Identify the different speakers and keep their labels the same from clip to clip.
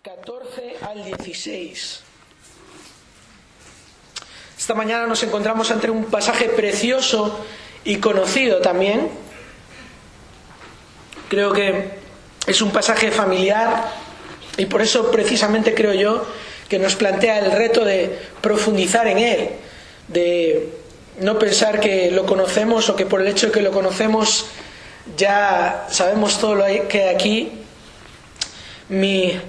Speaker 1: 14 al 16. Esta mañana nos encontramos ante un pasaje precioso y conocido también. Creo que es un pasaje familiar y por eso precisamente creo yo que nos plantea el reto de profundizar en él, de no pensar que lo conocemos o que por el hecho de que lo conocemos ya sabemos todo lo que hay aquí. Mi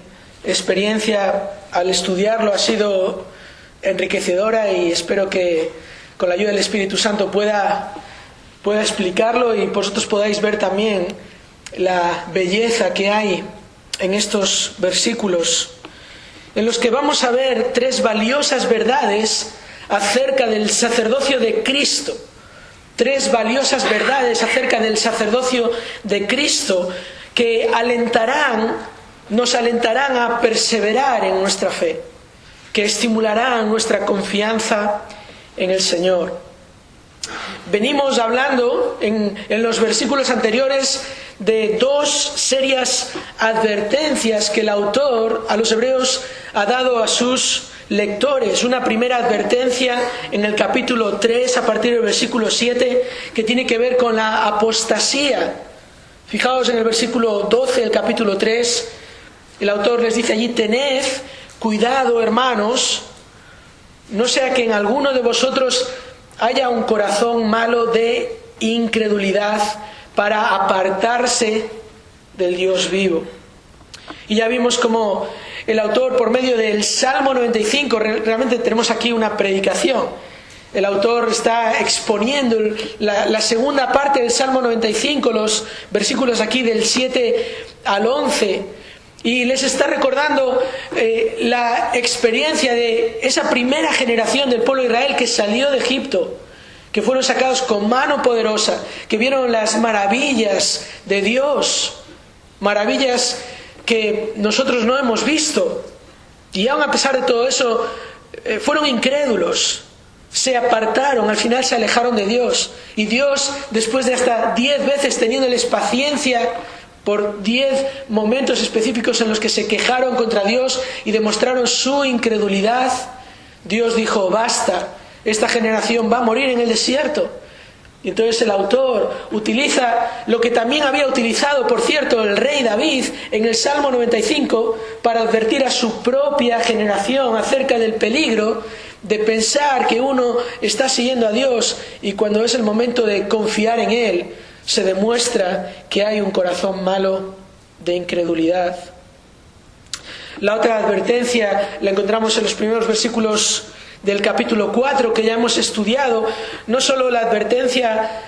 Speaker 1: experiencia al estudiarlo ha sido enriquecedora y espero que con la ayuda del Espíritu Santo pueda explicarlo y vosotros podáis ver también la belleza que hay en estos versículos, en los que vamos a ver tres valiosas verdades acerca del sacerdocio de Cristo. Tres valiosas verdades acerca del sacerdocio de Cristo que nos alentarán a perseverar en nuestra fe, que estimularán nuestra confianza en el Señor. Venimos hablando en los versículos anteriores de dos serias advertencias que el autor a los hebreos ha dado a sus lectores. Una primera advertencia en el capítulo 3 a partir del versículo 7 que tiene que ver con la apostasía. Fijaos en el versículo 12 del capítulo 3, el autor les dice allí: tened cuidado, hermanos, no sea que en alguno de vosotros haya un corazón malo de incredulidad para apartarse del Dios vivo. Y ya vimos cómo el autor, por medio del Salmo 95, realmente tenemos aquí una predicación. El autor está exponiendo la segunda parte del Salmo 95, los versículos aquí del 7 al 11, y les está recordando la experiencia de esa primera generación del pueblo de Israel que salió de Egipto, que fueron sacados con mano poderosa, que vieron las maravillas de Dios, maravillas que nosotros no hemos visto, y aun a pesar de todo eso fueron incrédulos, se apartaron, al final se alejaron de Dios, y Dios, después de hasta 10 veces teniéndoles paciencia por 10 momentos específicos en los que se quejaron contra Dios y demostraron su incredulidad, Dios dijo: basta, esta generación va a morir en el desierto. Y entonces el autor utiliza lo que también había utilizado, por cierto, el rey David en el Salmo 95 para advertir a su propia generación acerca del peligro de pensar que uno está siguiendo a Dios y cuando es el momento de confiar en Él se demuestra que hay un corazón malo de incredulidad. La otra advertencia la encontramos en los primeros versículos del capítulo 4 que ya hemos estudiado. No solo la advertencia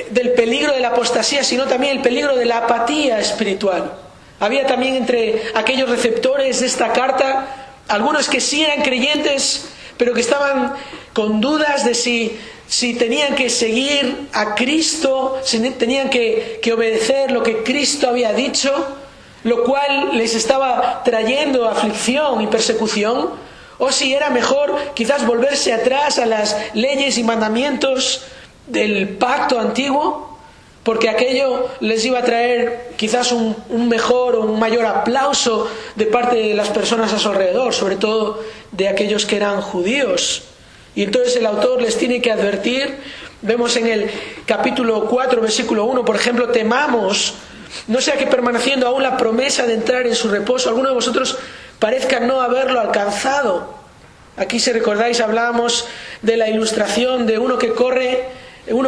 Speaker 1: del peligro de la apostasía, sino también el peligro de la apatía espiritual. Había también entre aquellos receptores de esta carta algunos que sí eran creyentes, pero que estaban con dudas de si tenían que seguir a Cristo, si tenían que obedecer lo que Cristo había dicho, lo cual les estaba trayendo aflicción y persecución, o si era mejor quizás volverse atrás a las leyes y mandamientos del pacto antiguo, porque aquello les iba a traer quizás un mejor o un mayor aplauso de parte de las personas a su alrededor, sobre todo de aquellos que eran judíos. Y entonces el autor les tiene que advertir. Vemos en el capítulo 4, versículo 1, por ejemplo: temamos, no sea que permaneciendo aún la promesa de entrar en su reposo, alguno de vosotros parezca no haberlo alcanzado. Aquí, si recordáis, hablábamos de la ilustración de uno que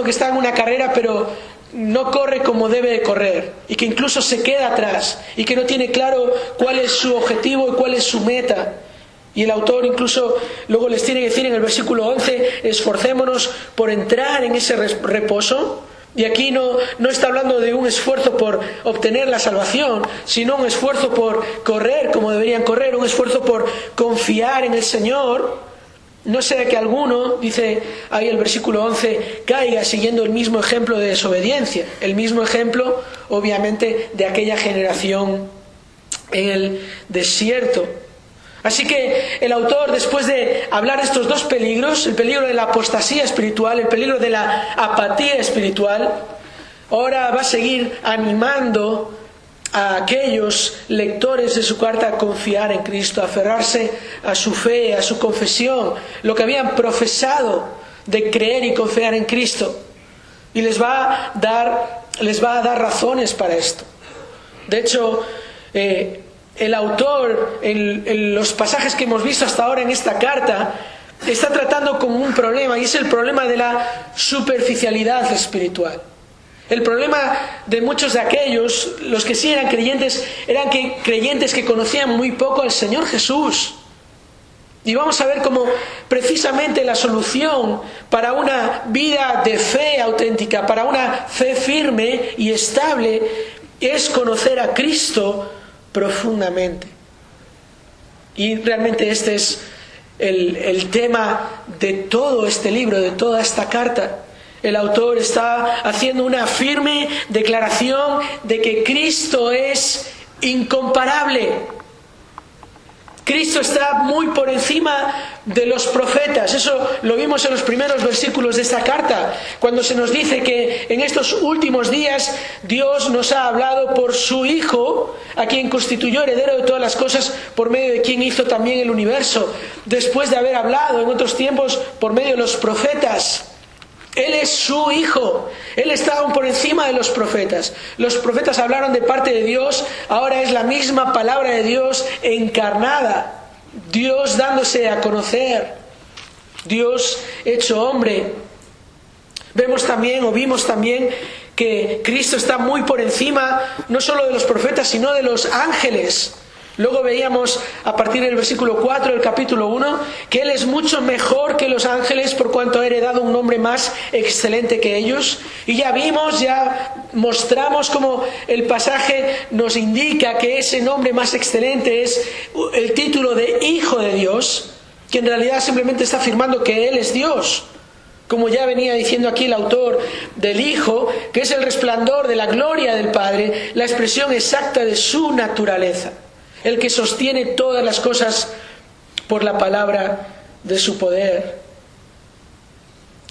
Speaker 1: está en una carrera pero no corre como debe correr, y que incluso se queda atrás, y que no tiene claro cuál es su objetivo y cuál es su meta. Y el autor incluso luego les tiene que decir en el versículo 11: esforcémonos por entrar en ese reposo. Y aquí no está hablando de un esfuerzo por obtener la salvación, sino un esfuerzo por correr como deberían correr, un esfuerzo por confiar en el Señor. No sea que alguno, dice ahí el versículo 11, caiga siguiendo el mismo ejemplo de desobediencia, el mismo ejemplo obviamente de aquella generación en el desierto. Así que el autor, después de hablar de estos dos peligros, el peligro de la apostasía espiritual, el peligro de la apatía espiritual, ahora va a seguir animando a aquellos lectores de su carta a confiar en Cristo, a aferrarse a su fe, a su confesión, lo que habían profesado de creer y confiar en Cristo. Y les va a dar razones para esto. De hecho, el autor, en los pasajes que hemos visto hasta ahora en esta carta, está tratando con un problema, y es el problema de la superficialidad espiritual. El problema de muchos de aquellos, los que sí eran creyentes que conocían muy poco al Señor Jesús. Y vamos a ver cómo precisamente la solución para una vida de fe auténtica, para una fe firme y estable, es conocer a Cristo profundamente. Y realmente este es el tema de todo este libro, de toda esta carta. El autor está haciendo una firme declaración de que Cristo es incomparable. Cristo está muy por encima de los profetas. Eso lo vimos en los primeros versículos de esta carta, cuando se nos dice que en estos últimos días Dios nos ha hablado por su Hijo, a quien constituyó heredero de todas las cosas, por medio de quien hizo también el universo, después de haber hablado en otros tiempos por medio de los profetas. Él es su Hijo. Él está aún por encima de los profetas. Los profetas hablaron de parte de Dios. Ahora es la misma palabra de Dios encarnada. Dios dándose a conocer. Dios hecho hombre. Vimos también que Cristo está muy por encima no solo de los profetas, sino de los ángeles. Luego veíamos a partir del versículo 4 del capítulo 1 que Él es mucho mejor que los ángeles por cuanto ha heredado un nombre más excelente que ellos. Y ya mostramos cómo el pasaje nos indica que ese nombre más excelente es el título de Hijo de Dios, que en realidad simplemente está afirmando que Él es Dios. Como ya venía diciendo aquí el autor del Hijo, que es el resplandor de la gloria del Padre, la expresión exacta de su naturaleza. El que sostiene todas las cosas por la palabra de su poder.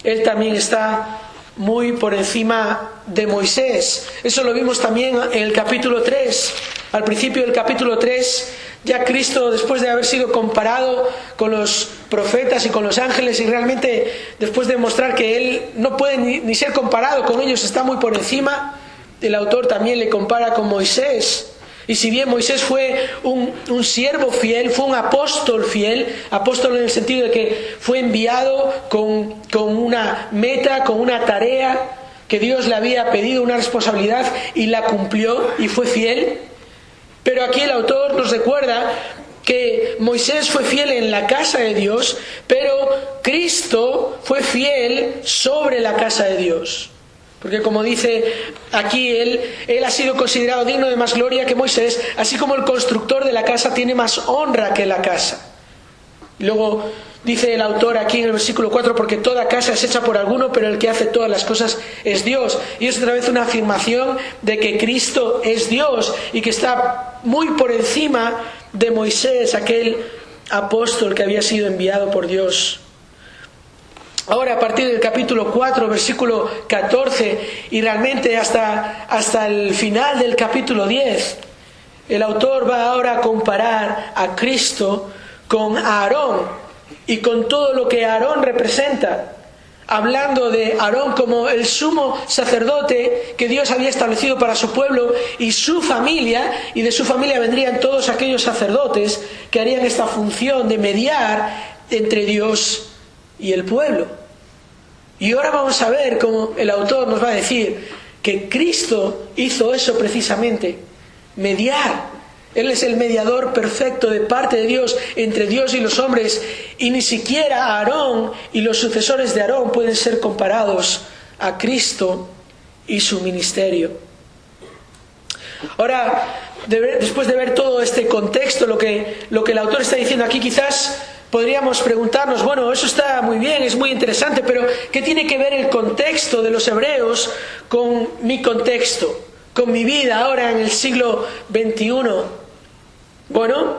Speaker 1: Él también está muy por encima de Moisés. Eso lo vimos también en el capítulo 3. Al principio del capítulo 3, ya Cristo, después de haber sido comparado con los profetas y con los ángeles, y realmente después de mostrar que Él no puede ni ser comparado con ellos, está muy por encima, el autor también le compara con Moisés. Y si bien Moisés fue un siervo fiel, fue un apóstol fiel, apóstol en el sentido de que fue enviado con una meta, con una tarea que Dios le había pedido, una responsabilidad, y la cumplió y fue fiel. Pero aquí el autor nos recuerda que Moisés fue fiel en la casa de Dios, pero Cristo fue fiel sobre la casa de Dios. Porque como dice aquí él ha sido considerado digno de más gloria que Moisés, así como el constructor de la casa tiene más honra que la casa. Luego dice el autor aquí en el versículo 4, porque toda casa es hecha por alguno, pero el que hace todas las cosas es Dios. Y es otra vez una afirmación de que Cristo es Dios y que está muy por encima de Moisés, aquel apóstol que había sido enviado por Dios. Ahora, a partir del capítulo 4, versículo 14, y realmente hasta el final del capítulo 10, el autor va ahora a comparar a Cristo con Aarón y con todo lo que Aarón representa, hablando de Aarón como el sumo sacerdote que Dios había establecido para su pueblo y su familia, y de su familia vendrían todos aquellos sacerdotes que harían esta función de mediar entre Dios y el pueblo. Y ahora vamos a ver cómo el autor nos va a decir que Cristo hizo eso precisamente, mediar. Él es el mediador perfecto de parte de Dios entre Dios y los hombres, y ni siquiera Aarón y los sucesores de Aarón pueden ser comparados a Cristo y su ministerio. Ahora, después de ver todo este contexto, lo que el autor está diciendo aquí, quizás podríamos preguntarnos, bueno, eso está muy bien, es muy interesante, pero ¿qué tiene que ver el contexto de los hebreos con mi contexto, con mi vida ahora en el siglo XXI? Bueno,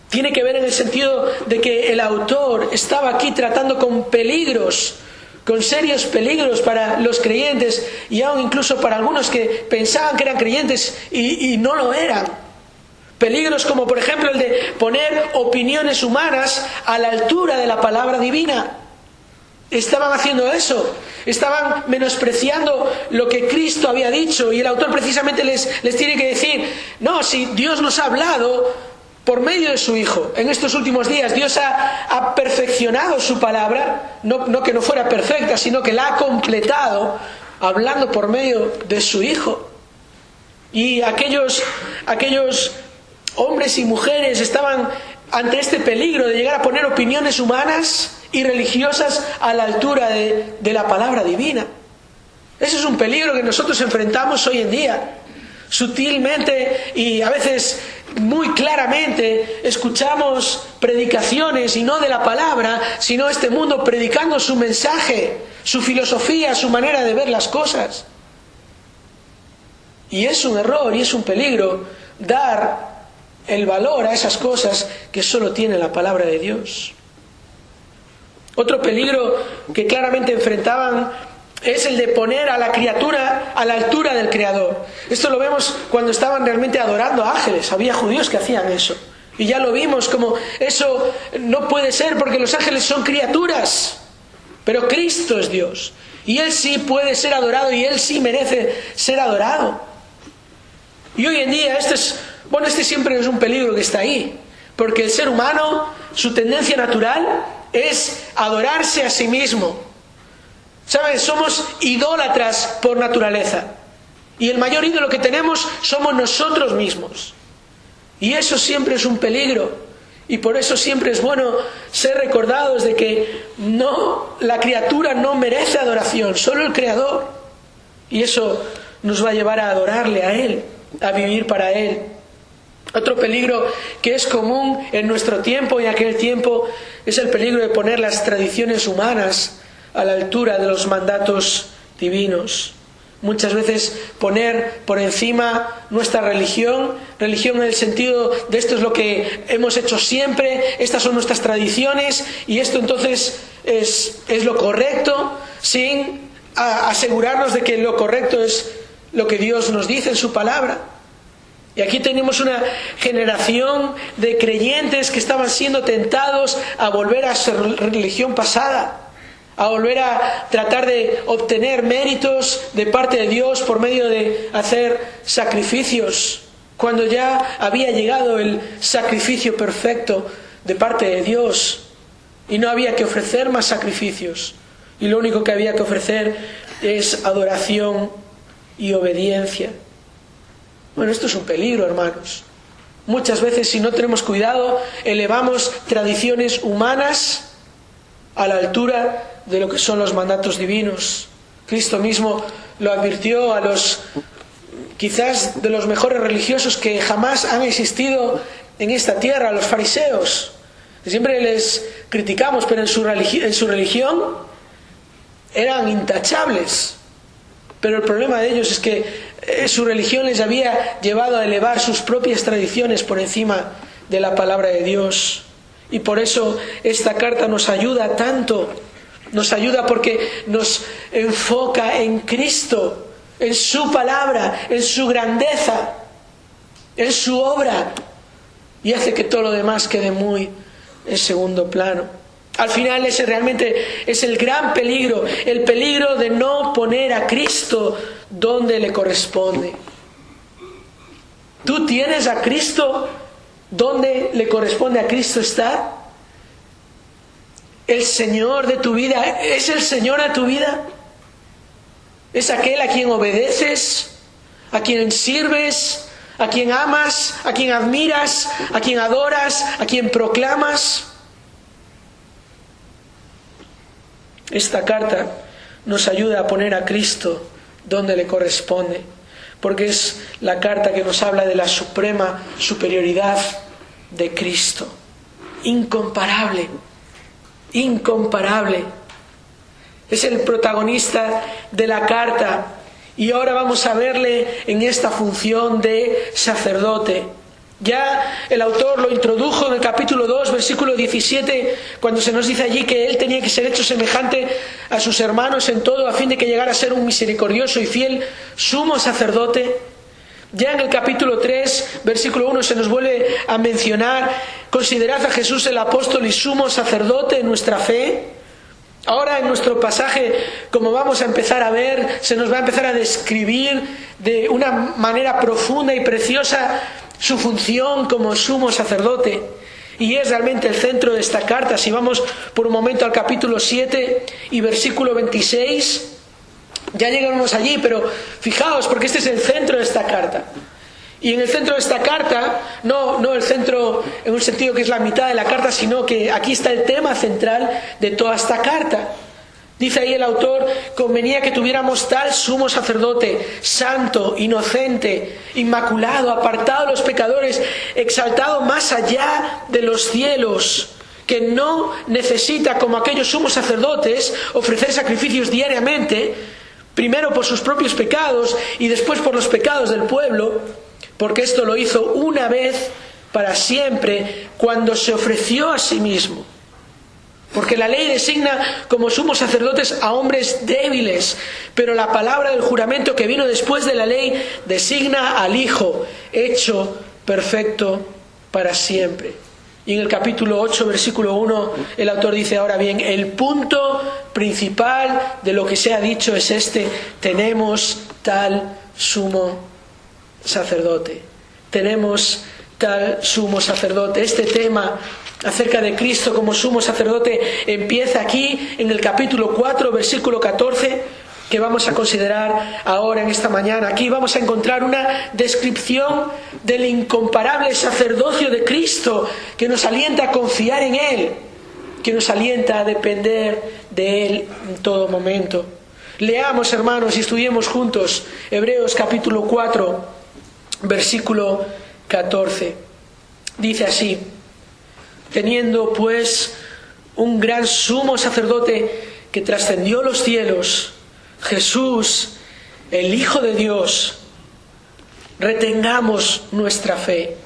Speaker 1: tiene que ver en el sentido de que el autor estaba aquí tratando con peligros con serios peligros para los creyentes y aún incluso para algunos que pensaban que eran creyentes y no lo eran. Peligros como por ejemplo el de poner opiniones humanas a la altura de la palabra divina. Estaban haciendo eso, estaban menospreciando lo que Cristo había dicho, y el autor precisamente les tiene que decir, no, si Dios nos ha hablado por medio de su Hijo. En estos últimos días Dios ha perfeccionado su palabra, no que no fuera perfecta, sino que la ha completado hablando por medio de su Hijo. Y aquellos hombres y mujeres estaban ante este peligro de llegar a poner opiniones humanas y religiosas a la altura de la palabra divina. Ese es un peligro que nosotros enfrentamos hoy en día. Sutilmente y a veces muy claramente escuchamos predicaciones, y no de la palabra, sino este mundo predicando su mensaje, su filosofía, su manera de ver las cosas. Y es un error y es un peligro dar el valor a esas cosas que solo tiene la palabra de Dios. Otro peligro que claramente enfrentaban es el de poner a la criatura a la altura del Creador. Esto lo vemos cuando estaban realmente adorando a ángeles. Había judíos que hacían eso. Y ya lo vimos como eso no puede ser porque los ángeles son criaturas. Pero Cristo es Dios. Y Él sí puede ser adorado y Él sí merece ser adorado. Y hoy en día este siempre es un peligro que está ahí. Porque el ser humano, su tendencia natural es adorarse a sí mismo. ¿Sabes? Somos idólatras por naturaleza. Y el mayor ídolo que tenemos somos nosotros mismos. Y eso siempre es un peligro. Y por eso siempre es bueno ser recordados de que la criatura no merece adoración, solo el Creador. Y eso nos va a llevar a adorarle a Él, a vivir para Él. Otro peligro que es común en nuestro tiempo y en aquel tiempo es el peligro de poner las tradiciones humanas a la altura de los mandatos divinos. Muchas veces poner por encima nuestra religión en el sentido de esto es lo que hemos hecho siempre, estas son nuestras tradiciones y esto entonces es lo correcto, sin asegurarnos de que lo correcto es lo que Dios nos dice en su palabra. Y aquí tenemos una generación de creyentes que estaban siendo tentados a volver a su religión pasada, a volver a tratar de obtener méritos de parte de Dios por medio de hacer sacrificios, cuando ya había llegado el sacrificio perfecto de parte de Dios y no había que ofrecer más sacrificios, y lo único que había que ofrecer es adoración y obediencia. Bueno, esto es un peligro, hermanos. Muchas veces, si no tenemos cuidado, elevamos tradiciones humanas a la altura de lo que son los mandatos divinos. Cristo mismo lo advirtió a los quizás de los mejores religiosos que jamás han existido en esta tierra, a los fariseos. Siempre les criticamos, pero en su religión eran intachables. Pero el problema de ellos es que su religión les había llevado a elevar sus propias tradiciones por encima de la palabra de Dios. Y por eso esta carta nos ayuda tanto. Nos ayuda porque nos enfoca en Cristo, en su palabra, en su grandeza, en su obra. Y hace que todo lo demás quede muy en segundo plano. Al final ese realmente es el gran peligro, el peligro de no poner a Cristo donde le corresponde. ¿Tú tienes a Cristo donde le corresponde a Cristo estar? ¿El Señor de tu vida es el Señor de tu vida? ¿Es aquel a quien obedeces, a quien sirves, a quien amas, a quien admiras, a quien adoras, a quien proclamas? Esta carta nos ayuda a poner a Cristo donde le corresponde, porque es la carta que nos habla de la suprema superioridad de Cristo. Incomparable, incomparable. Es el protagonista de la carta y ahora vamos a verle en esta función de sacerdote. Ya el autor lo introdujo en el capítulo 2, versículo 17, cuando se nos dice allí que Él tenía que ser hecho semejante a sus hermanos en todo, a fin de que llegara a ser un misericordioso y fiel sumo sacerdote. Ya en el capítulo 3, versículo 1, se nos vuelve a mencionar: considerad a Jesús el apóstol y sumo sacerdote en nuestra fe. Ahora en nuestro pasaje, como vamos a empezar a ver, se nos va a empezar a describir de una manera profunda y preciosa su función como sumo sacerdote. Y es realmente el centro de esta carta. Si vamos por un momento al capítulo 7 y versículo 26, ya llegamos allí, pero fijaos, porque este es el centro de esta carta. Y en el centro de esta carta, no el centro en un sentido que es la mitad de la carta, sino que aquí está el tema central de toda esta carta. Dice ahí el autor: convenía que tuviéramos tal sumo sacerdote, santo, inocente, inmaculado, apartado de los pecadores, exaltado más allá de los cielos, que no necesita, como aquellos sumos sacerdotes, ofrecer sacrificios diariamente, primero por sus propios pecados y después por los pecados del pueblo, porque esto lo hizo una vez para siempre cuando se ofreció a sí mismo. Porque la ley designa como sumos sacerdotes a hombres débiles, pero la palabra del juramento que vino después de la ley designa al Hijo, hecho perfecto para siempre. Y en el capítulo 8, versículo 1, el autor dice: ahora bien, el punto principal de lo que se ha dicho es este: tenemos tal sumo sacerdote. Tenemos tal sumo sacerdote. Este tema acerca de Cristo como sumo sacerdote empieza aquí en el capítulo 4, versículo 14, que vamos a considerar ahora en esta mañana. Aquí vamos a encontrar una descripción del incomparable sacerdocio de Cristo, que nos alienta a confiar en Él, que nos alienta a depender de Él en todo momento. Leamos, hermanos, y estudiemos juntos Hebreos capítulo 4, versículo 14. Dice así: teniendo pues un gran sumo sacerdote que trascendió los cielos, Jesús, el Hijo de Dios, retengamos nuestra fe.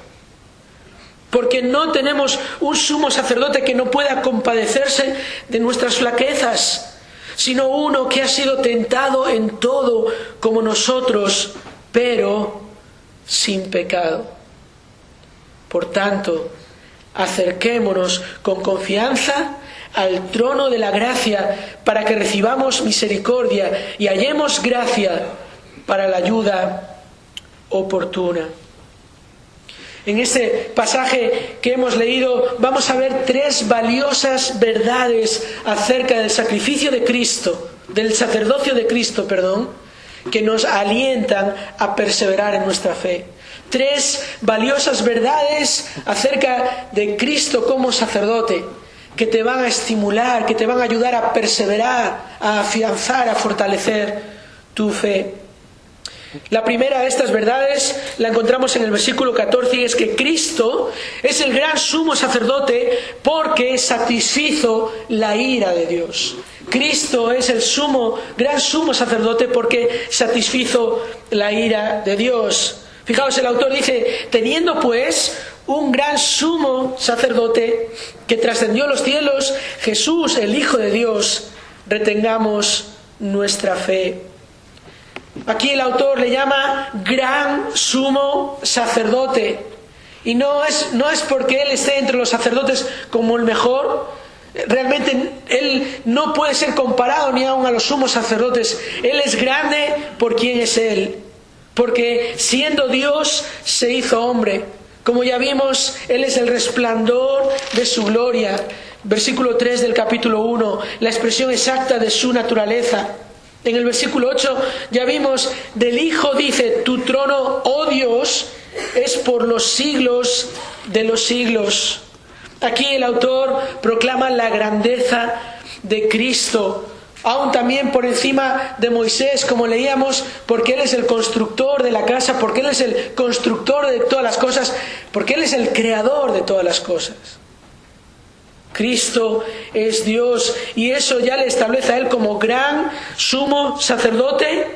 Speaker 1: Porque no tenemos un sumo sacerdote que no pueda compadecerse de nuestras flaquezas, sino uno que ha sido tentado en todo como nosotros, pero sin pecado. Por tanto, acerquémonos con confianza al trono de la gracia para que recibamos misericordia y hallemos gracia para la ayuda oportuna. En este pasaje que hemos leído vamos a ver tres valiosas verdades acerca del sacrificio de Cristo, del sacerdocio de Cristo, que nos alientan a perseverar en nuestra fe. Tres valiosas verdades acerca de Cristo como sacerdote, que te van a estimular, que te van a ayudar a perseverar, a afianzar, a fortalecer tu fe. La primera de estas verdades la encontramos en el versículo 14, y es que Cristo es el gran sumo sacerdote porque satisfizo la ira de Dios. Cristo es el gran sumo sacerdote porque satisfizo la ira de Dios. Fijaos, el autor dice: teniendo pues un gran sumo sacerdote que trascendió los cielos, Jesús, el Hijo de Dios, retengamos nuestra fe. Aquí el autor le llama gran sumo sacerdote, y no es porque él esté entre los sacerdotes como el mejor. Realmente él no puede ser comparado ni aun a los sumos sacerdotes. Él es grande por quien es él, porque siendo Dios se hizo hombre. Como ya vimos, él es el resplandor de su gloria. Versículo 3 del capítulo 1, la expresión exacta de su naturaleza. En el versículo 8 ya vimos del Hijo, dice: tu trono, oh Dios, es por los siglos de los siglos. Aquí el autor proclama la grandeza de Cristo, aún también por encima de Moisés, como leíamos, porque Él es el constructor de la casa, porque Él es el constructor de todas las cosas, porque Él es el creador de todas las cosas. Cristo es Dios, y eso ya le establece a Él como gran sumo sacerdote.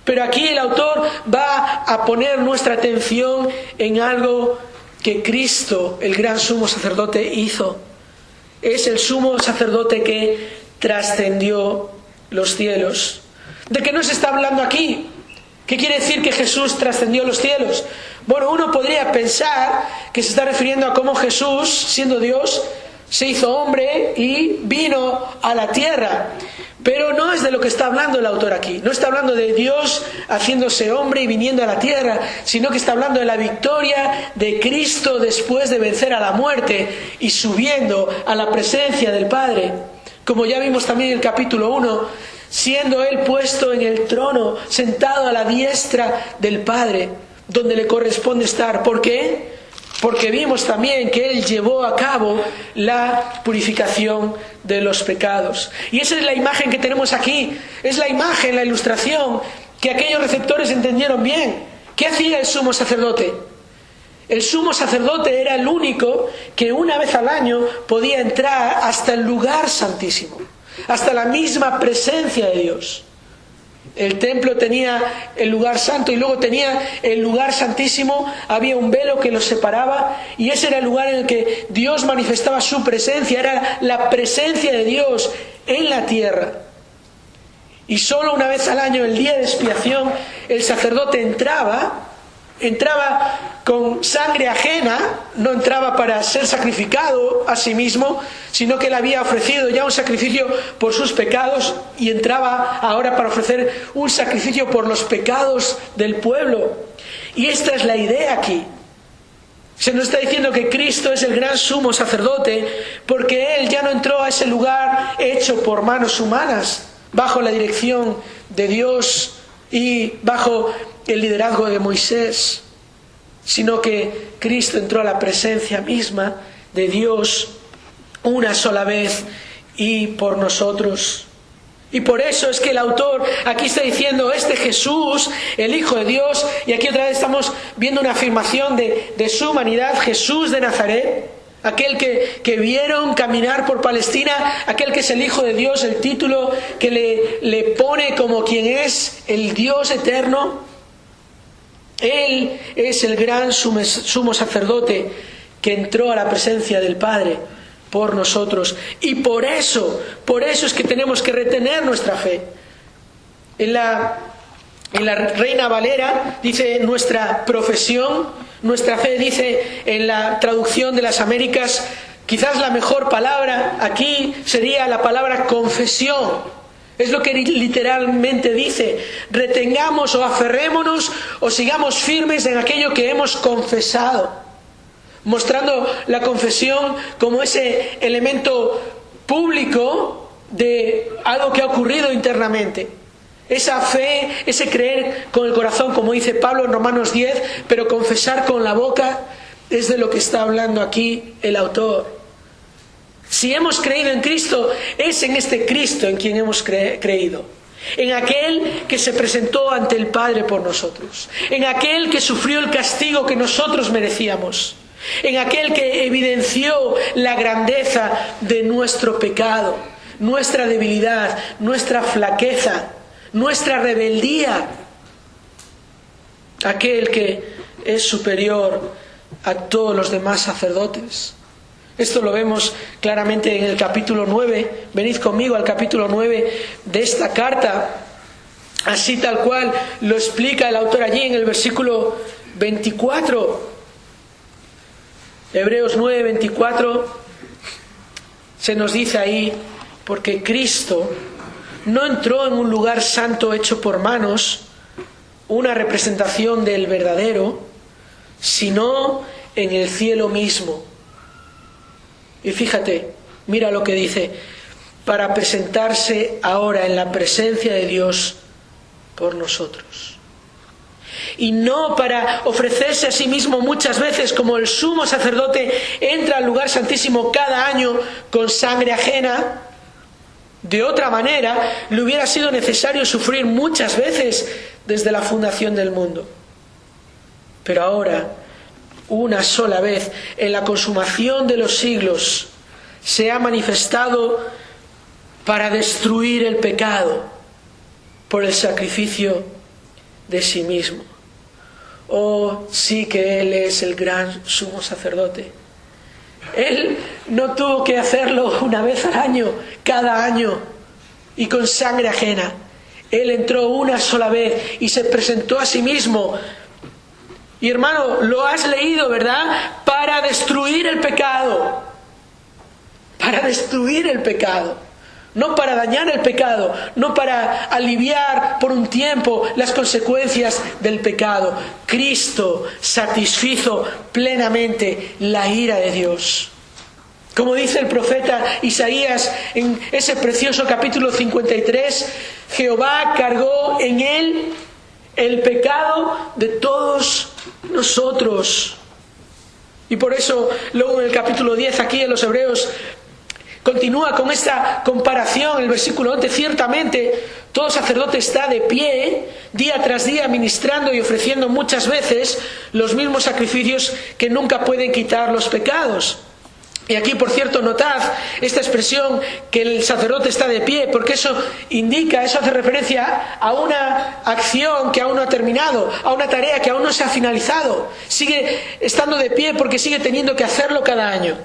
Speaker 1: Pero aquí el autor va a poner nuestra atención en algo que Cristo, el gran sumo sacerdote, hizo. Es el sumo sacerdote que trascendió los cielos. ¿De qué nos está hablando aquí? ¿Qué quiere decir que Jesús trascendió los cielos? Bueno, uno podría pensar que se está refiriendo a cómo Jesús, siendo Dios, se hizo hombre y vino a la tierra. Pero no es de lo que está hablando el autor aquí. No está hablando de Dios haciéndose hombre y viniendo a la tierra, sino que está hablando de la victoria de Cristo después de vencer a la muerte y subiendo a la presencia del Padre. Como ya vimos también en el capítulo 1, siendo Él puesto en el trono, sentado a la diestra del Padre, donde le corresponde estar. ¿Por qué? Porque vimos también que Él llevó a cabo la purificación de los pecados. Y esa es la imagen que tenemos aquí. Es la imagen, la ilustración que aquellos receptores entendieron bien. ¿Qué hacía el sumo sacerdote? El sumo sacerdote era el único que una vez al año podía entrar hasta el lugar santísimo, hasta la misma presencia de Dios. El templo tenía el lugar santo y luego tenía el lugar santísimo, había un velo que los separaba y ese era el lugar en el que Dios manifestaba su presencia, era la presencia de Dios en la tierra. Y solo una vez al año, el día de expiación, el sacerdote entraba con sangre ajena, no entraba para ser sacrificado a sí mismo, sino que él había ofrecido ya un sacrificio por sus pecados y entraba ahora para ofrecer un sacrificio por los pecados del pueblo. Y esta es la idea aquí. Se nos está diciendo que Cristo es el gran sumo sacerdote porque Él ya no entró a ese lugar hecho por manos humanas, bajo la dirección de Dios y bajo el liderazgo de Moisés, sino que Cristo entró a la presencia misma de Dios una sola vez y por nosotros. Y por eso es que el autor aquí está diciendo, este Jesús, el Hijo de Dios, y aquí otra vez estamos viendo una afirmación de su humanidad, Jesús de Nazaret, aquel que vieron caminar por Palestina, aquel que es el Hijo de Dios, el título que le pone como quien es el Dios eterno. Él es el gran sumo sacerdote que entró a la presencia del Padre por nosotros. Y por eso es que tenemos que retener nuestra fe. En la Reina Valera dice nuestra profesión, nuestra fe, dice en la traducción de las Américas, quizás la mejor palabra aquí sería la palabra confesión. Es lo que literalmente dice, retengamos o aferrémonos o sigamos firmes en aquello que hemos confesado, mostrando la confesión como ese elemento público de algo que ha ocurrido internamente. Esa fe, ese creer con el corazón, como dice Pablo en Romanos 10, pero confesar con la boca, es de lo que está hablando aquí el autor. Si hemos creído en Cristo, es en este Cristo en quien hemos creído. En aquel que se presentó ante el Padre por nosotros. En aquel que sufrió el castigo que nosotros merecíamos. En aquel que evidenció la grandeza de nuestro pecado, nuestra debilidad, nuestra flaqueza, nuestra rebeldía. Aquel que es superior a todos los demás sacerdotes. Esto lo vemos claramente en el capítulo 9. Venid conmigo al capítulo 9 de esta carta. Así tal cual lo explica el autor allí en el versículo 24. Hebreos 9, 24. Se nos dice ahí, porque Cristo no entró en un lugar santo hecho por manos, una representación del verdadero, sino en el cielo mismo. Y fíjate, mira lo que dice, para presentarse ahora en la presencia de Dios por nosotros. Y no para ofrecerse a sí mismo muchas veces como el sumo sacerdote entra al lugar santísimo cada año con sangre ajena. De otra manera, le hubiera sido necesario sufrir muchas veces desde la fundación del mundo. Pero ahora, una sola vez, en la consumación de los siglos, se ha manifestado para destruir el pecado por el sacrificio de sí mismo. Oh, sí que Él es el gran sumo sacerdote. Él no tuvo que hacerlo una vez al año, cada año, y con sangre ajena. Él entró una sola vez y se presentó a sí mismo. Y hermano, lo has leído, ¿verdad? Para destruir el pecado. Para destruir el pecado. No para dañar el pecado, no para aliviar por un tiempo las consecuencias del pecado. Cristo satisfizo plenamente la ira de Dios. Como dice el profeta Isaías en ese precioso capítulo 53, Jehová cargó en él el pecado de todos nosotros. Y por eso luego en el capítulo 10 aquí en los Hebreos continúa con esta comparación, el versículo 11, ciertamente todo sacerdote está de pie día tras día ministrando y ofreciendo muchas veces los mismos sacrificios que nunca pueden quitar los pecados. Y aquí, por cierto, notad esta expresión que el sacerdote está de pie, porque eso indica, eso hace referencia a una acción que aún no ha terminado, a una tarea que aún no se ha finalizado. Sigue estando de pie porque sigue teniendo que hacerlo cada año.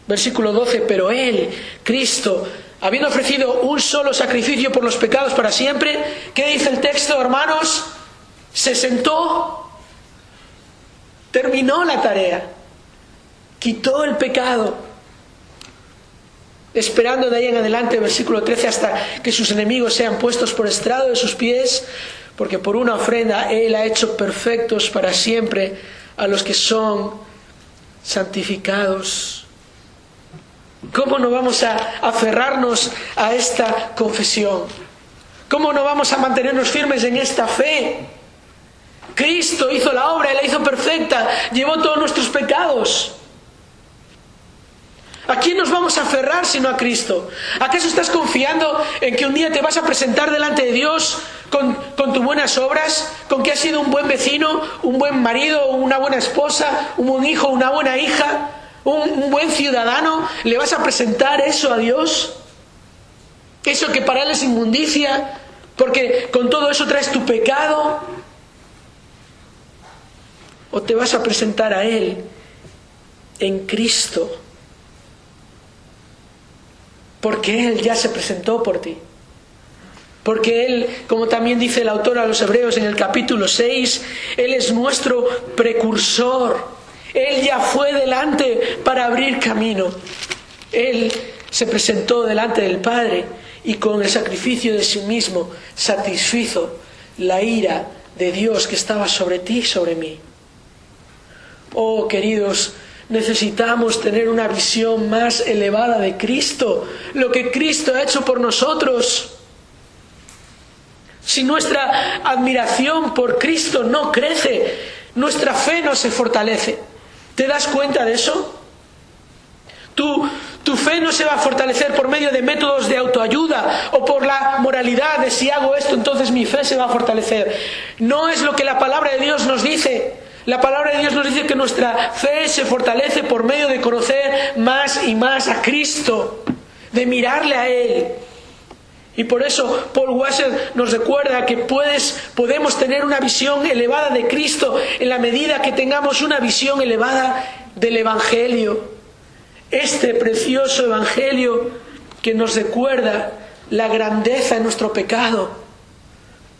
Speaker 1: Versículo 12, pero Él, Cristo, habiendo ofrecido un solo sacrificio por los pecados para siempre, ¿qué dice el texto, hermanos? Se sentó, terminó la tarea, quitó el pecado, esperando de ahí en adelante, versículo 13, hasta que sus enemigos sean puestos por estrado de sus pies, porque por una ofrenda Él ha hecho perfectos para siempre a los que son santificados. ¿Cómo no vamos a aferrarnos a esta confesión? ¿Cómo no vamos a mantenernos firmes en esta fe? Cristo hizo la obra, Él la hizo perfecta, llevó todos nuestros pecados. ¿A quién nos vamos a aferrar sino a Cristo? ¿Acaso estás confiando en que un día te vas a presentar delante de Dios con tus buenas obras? ¿Con que has sido un buen vecino, un buen marido, una buena esposa, un buen hijo, una buena hija, un buen ciudadano? ¿Le vas a presentar eso a Dios? Eso que para Él es inmundicia, porque con todo eso traes tu pecado. ¿O te vas a presentar a Él en Cristo? Porque Él ya se presentó por ti. Porque Él, como también dice el autor a los Hebreos en el capítulo 6, Él es nuestro precursor. Él ya fue delante para abrir camino. Él se presentó delante del Padre y con el sacrificio de sí mismo satisfizo la ira de Dios que estaba sobre ti y sobre mí. Oh, queridos, necesitamos tener una visión más elevada de Cristo, lo que Cristo ha hecho por nosotros. Si nuestra admiración por Cristo no crece, nuestra fe no se fortalece. ¿Te das cuenta de eso? Tu fe no se va a fortalecer por medio de métodos de autoayuda o por la moralidad de si hago esto, entonces mi fe se va a fortalecer. No es lo que la palabra de Dios nos dice. La palabra de Dios nos dice que nuestra fe se fortalece por medio de conocer más y más a Cristo, de mirarle a Él. Y por eso Paul Washer nos recuerda que podemos tener una visión elevada de Cristo en la medida que tengamos una visión elevada del Evangelio. Este precioso Evangelio que nos recuerda la grandeza de nuestro pecado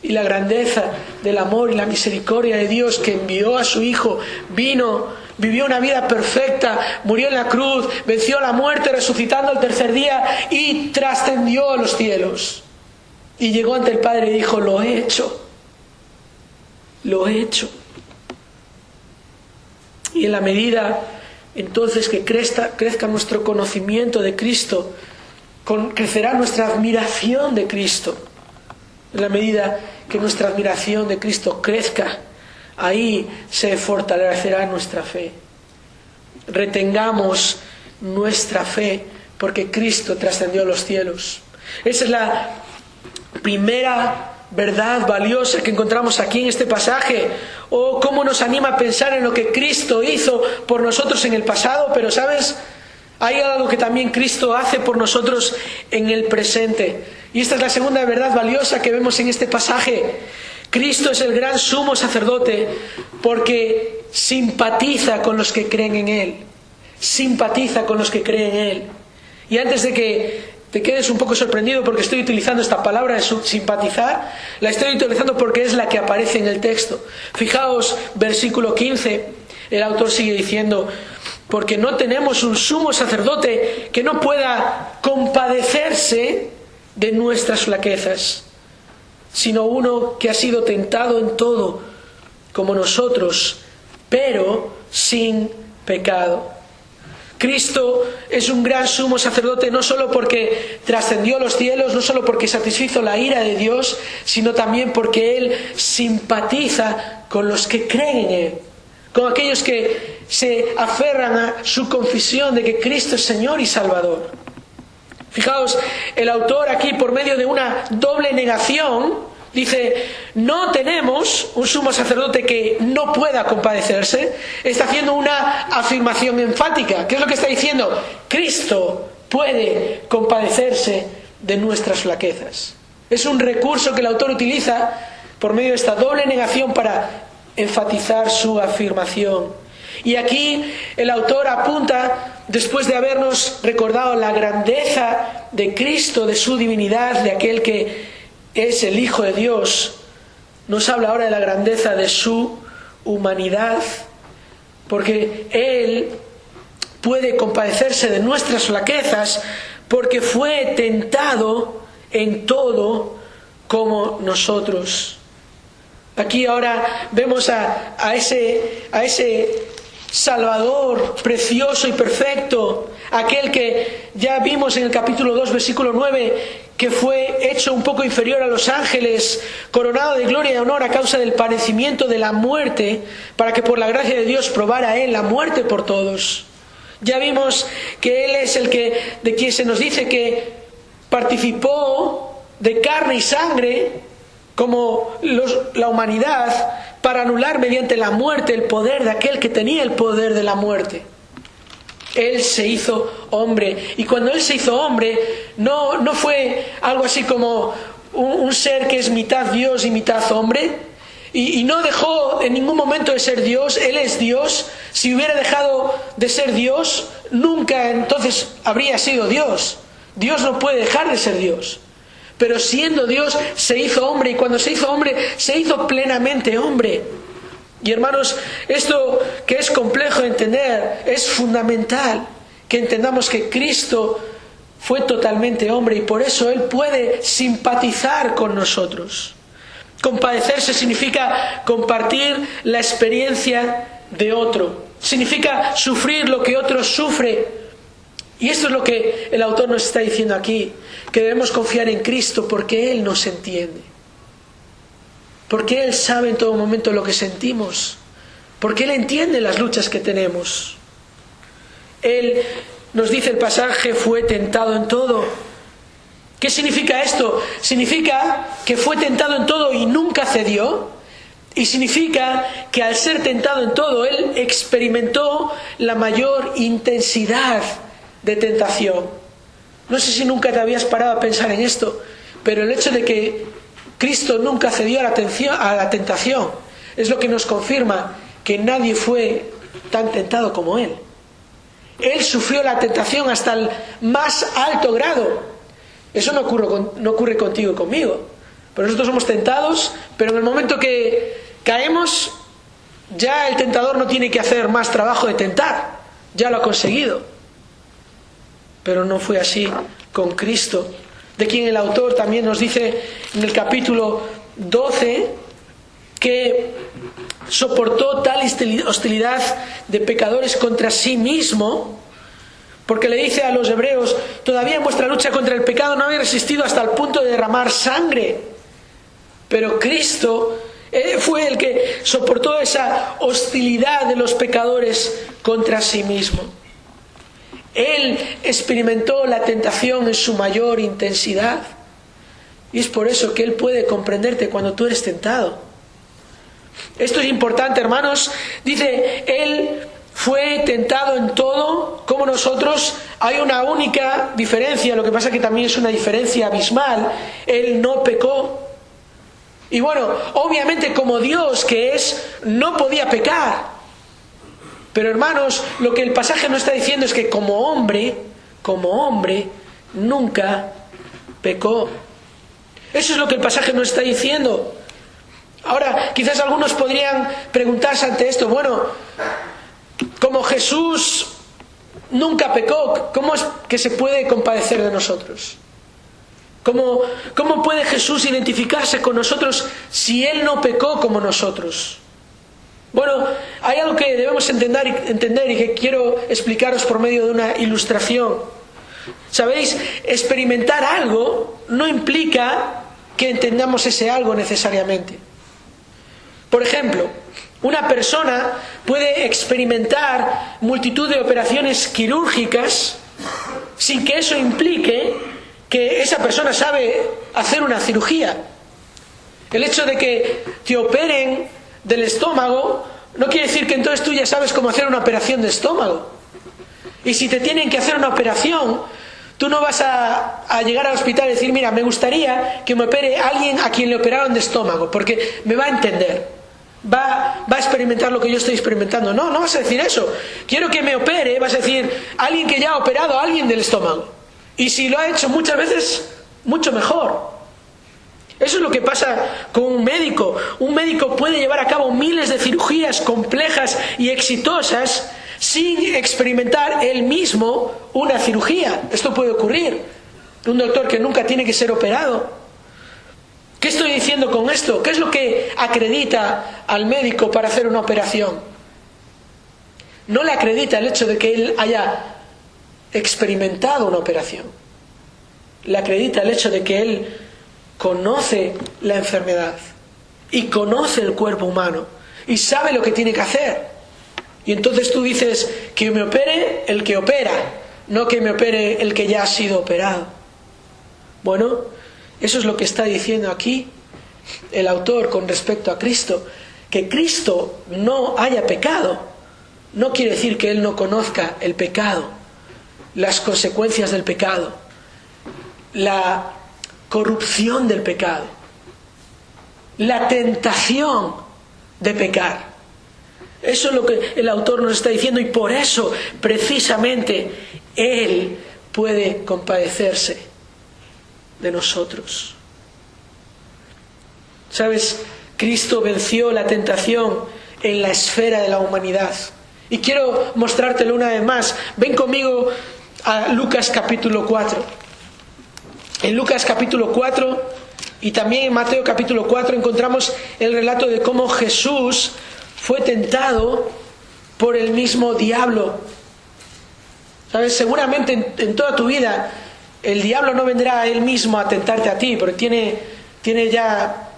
Speaker 1: y la grandeza del amor y la misericordia de Dios, que envió a su Hijo, vino, vivió una vida perfecta, murió en la cruz, venció la muerte, resucitando al tercer día y trascendió a los cielos. Y llegó ante el Padre y dijo: lo he hecho, lo he hecho. Y en la medida entonces que crezca nuestro conocimiento de Cristo, crecerá nuestra admiración de Cristo. En la medida que nuestra admiración de Cristo crezca, ahí se fortalecerá nuestra fe. Retengamos nuestra fe, porque Cristo trascendió a los cielos. Esa es la primera verdad valiosa que encontramos aquí en este pasaje. Oh, cómo nos anima a pensar en lo que Cristo hizo por nosotros en el pasado, pero ¿sabes? Hay algo que también Cristo hace por nosotros en el presente. Y esta es la segunda verdad valiosa que vemos en este pasaje. Cristo es el gran sumo sacerdote porque simpatiza con los que creen en Él. Simpatiza con los que creen en Él. Y antes de que te quedes un poco sorprendido porque estoy utilizando esta palabra de simpatizar, la estoy utilizando porque es la que aparece en el texto. Fijaos, versículo 15, el autor sigue diciendo: porque no tenemos un sumo sacerdote que no pueda compadecerse de nuestras flaquezas, sino uno que ha sido tentado en todo, como nosotros, pero sin pecado. Cristo es un gran sumo sacerdote no solo porque trascendió los cielos, no solo porque satisfizo la ira de Dios, sino también porque Él simpatiza con los que creen en Él, con aquellos que se aferran a su confesión de que Cristo es Señor y Salvador. Fijaos, el autor aquí, por medio de una doble negación, dice: no tenemos un sumo sacerdote que no pueda compadecerse. Está haciendo una afirmación enfática. ¿Qué es lo que está diciendo? Cristo puede compadecerse de nuestras flaquezas. Es un recurso que el autor utiliza por medio de esta doble negación para enfatizar su afirmación. Y aquí el autor apunta, después de habernos recordado la grandeza de Cristo, de su divinidad, de aquel que es el Hijo de Dios, nos habla ahora de la grandeza de su humanidad, porque Él puede compadecerse de nuestras flaquezas porque fue tentado en todo como nosotros. Aquí ahora vemos a ese Salvador precioso y perfecto, aquel que ya vimos en el capítulo 2, versículo 9, que fue hecho un poco inferior a los ángeles, coronado de gloria y honor a causa del padecimiento de la muerte, para que por la gracia de Dios probara Él la muerte por todos. Ya vimos que Él es el que, de quien se nos dice que participó de carne y sangre, como la humanidad, para anular mediante la muerte el poder de aquel que tenía el poder de la muerte. Él se hizo hombre, y cuando Él se hizo hombre no fue algo así como un ser que es mitad Dios y mitad hombre, y no dejó en ningún momento de ser Dios. Él es Dios. Si hubiera dejado de ser Dios, nunca entonces habría sido Dios. Dios no puede dejar de ser Dios. Pero siendo Dios, se hizo hombre, y cuando se hizo hombre, se hizo plenamente hombre. Y hermanos, esto que es complejo de entender, es fundamental que entendamos que Cristo fue totalmente hombre, y por eso Él puede simpatizar con nosotros. Compadecerse significa compartir la experiencia de otro, significa sufrir lo que otro sufre. Y esto es lo que el autor nos está diciendo aquí, que debemos confiar en Cristo porque Él nos entiende, porque Él sabe en todo momento lo que sentimos, porque Él entiende las luchas que tenemos. Él, nos dice el pasaje, fue tentado en todo. ¿Qué significa esto? Significa que fue tentado en todo y nunca cedió, y significa que al ser tentado en todo, Él experimentó la mayor intensidad de tentación. No sé si nunca te habías parado a pensar en esto, pero el hecho de que Cristo nunca cedió a la tentación es lo que nos confirma que nadie fue tan tentado como Él. Él sufrió la tentación hasta el más alto grado. Eso no ocurre contigo y conmigo. Pero nosotros somos tentados, pero en el momento que caemos, ya el tentador no tiene que hacer más trabajo de tentar, ya lo ha conseguido. Pero no fue así con Cristo, de quien el autor también nos dice en el capítulo 12 que soportó tal hostilidad de pecadores contra sí mismo, porque le dice a los hebreos: todavía en vuestra lucha contra el pecado no habéis resistido hasta el punto de derramar sangre. Pero Cristo fue el que soportó esa hostilidad de los pecadores contra sí mismo. Él experimentó la tentación en su mayor intensidad, y es por eso que Él puede comprenderte cuando tú eres tentado. Esto es importante, hermanos. Dice, Él fue tentado en todo como nosotros. Hay una única diferencia, lo que pasa que también es una diferencia abismal. Él no pecó. Y bueno, obviamente como Dios que es, no podía pecar. Pero hermanos, lo que el pasaje nos está diciendo es que como hombre, nunca pecó. Eso es lo que el pasaje nos está diciendo. Ahora, quizás algunos podrían preguntarse ante esto, bueno, como Jesús nunca pecó, ¿cómo es que se puede compadecer de nosotros? ¿Cómo puede Jesús identificarse con nosotros si Él no pecó como nosotros? Bueno, hay algo que debemos entender y que quiero explicaros por medio de una ilustración. ¿Sabéis? Experimentar algo no implica que entendamos ese algo necesariamente. Por ejemplo, una persona puede experimentar multitud de operaciones quirúrgicas sin que eso implique que esa persona sabe hacer una cirugía. El hecho de que te operen del estómago no quiere decir que entonces tú ya sabes cómo hacer una operación de estómago. Y si te tienen que hacer una operación, tú no vas a llegar al hospital y decir, mira, me gustaría que me opere alguien a quien le operaron de estómago, porque me va a entender, va a experimentar lo que yo estoy experimentando. No vas a decir eso. Quiero que me opere, vas a decir, alguien que ya ha operado a alguien del estómago. Y si lo ha hecho muchas veces, mucho mejor. Eso es lo que pasa con un médico. Un médico puede llevar a cabo miles de cirugías complejas y exitosas sin experimentar él mismo una cirugía. Esto puede ocurrir. Un doctor que nunca tiene que ser operado. ¿Qué estoy diciendo con esto? ¿Qué es lo que acredita al médico para hacer una operación? No le acredita el hecho de que él haya experimentado una operación. Le acredita el hecho de que él conoce la enfermedad y conoce el cuerpo humano y sabe lo que tiene que hacer. Y entonces tú dices que me opere el que opera, no que me opere el que ya ha sido operado. Bueno, eso es lo que está diciendo aquí el autor con respecto a Cristo. Que Cristo no haya pecado no quiere decir que Él no conozca el pecado, las consecuencias del pecado, la corrupción del pecado, la tentación de pecar. Eso es lo que el autor nos está diciendo, y por eso precisamente Él puede compadecerse de nosotros. ¿Sabes? Cristo venció la tentación en la esfera de la humanidad. Y quiero mostrártelo una vez más. Ven conmigo a Lucas capítulo 4. En Lucas capítulo 4 y también en Mateo capítulo 4 encontramos el relato de cómo Jesús fue tentado por el mismo diablo. ¿Sabes? Seguramente en toda tu vida el diablo no vendrá a él mismo a tentarte a ti, porque tiene ya